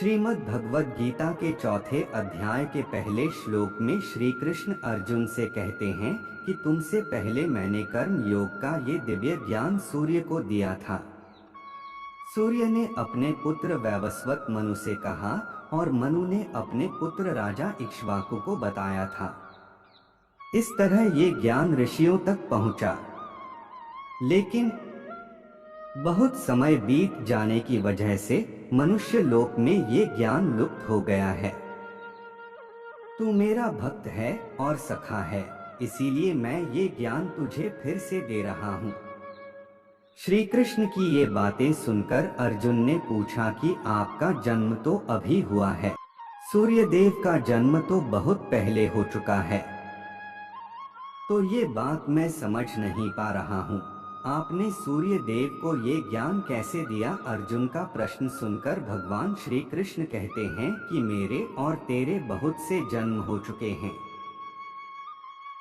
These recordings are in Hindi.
श्रीमद् भगवद गीता के चौथे अध्याय के पहले श्लोक में श्री कृष्ण अर्जुन से कहते हैं कि तुमसे पहले मैंने कर्म योग का ये दिव्य ज्ञान सूर्य को दिया था। सूर्य ने अपने पुत्र वैवस्वत मनु से कहा और मनु ने अपने पुत्र राजा इक्ष्वाकु को बताया था। इस तरह ये ज्ञान ऋषियों तक पहुंचा, लेकिन बहुत समय बीत जाने की वजह से मनुष्य लोक में ये ज्ञान लुप्त हो गया है। तू मेरा भक्त है और सखा है, इसीलिए मैं ये ज्ञान तुझे फिर से दे रहा हूँ। श्री कृष्ण की ये बातें सुनकर अर्जुन ने पूछा कि आपका जन्म तो अभी हुआ है, सूर्य देव का जन्म तो बहुत पहले हो चुका है, तो ये बात मैं समझ नहीं पा रहा हूँ। आपने सूर्य देव को ये ज्ञान कैसे दिया? अर्जुन का प्रश्न सुनकर भगवान श्री कृष्ण कहते हैं कि मेरे और तेरे बहुत से जन्म हो चुके हैं।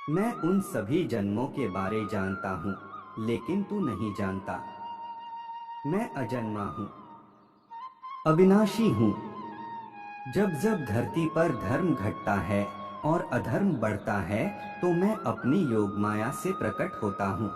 मैं उन सभी जन्मों के बारे जानता हूँ, लेकिन तू नहीं जानता। मैं अजन्मा हूँ, अविनाशी हूँ। जब जब धरती पर धर्म घटता है और अधर्म बढ़ता है, तो मैं अपनी योग माया से प्रकट होता हूँ।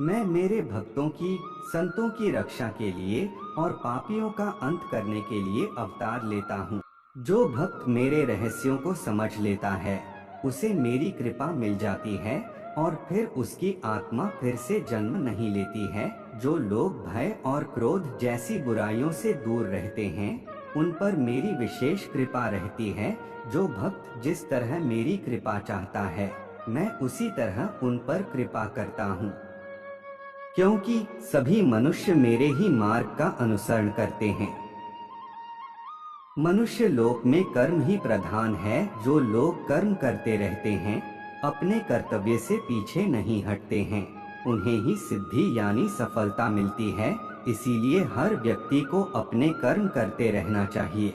मैं मेरे भक्तों की, संतों की रक्षा के लिए और पापियों का अंत करने के लिए अवतार लेता हूँ। जो भक्त मेरे रहस्यों को समझ लेता है, उसे मेरी कृपा मिल जाती है और फिर उसकी आत्मा फिर से जन्म नहीं लेती है। जो लोग भय और क्रोध जैसी बुराइयों से दूर रहते हैं, उन पर मेरी विशेष कृपा रहती है। जो भक्त जिस तरह मेरी कृपा चाहता है, मैं उसी तरह उन पर कृपा करता हूँ, क्योंकि सभी मनुष्य मेरे ही मार्ग का अनुसरण करते हैं। मनुष्य लोक में कर्म ही प्रधान है। जो लोग कर्म करते रहते हैं, अपने कर्तव्य से पीछे नहीं हटते हैं, उन्हें ही सिद्धि यानी सफलता मिलती है। इसीलिए हर व्यक्ति को अपने कर्म करते रहना चाहिए।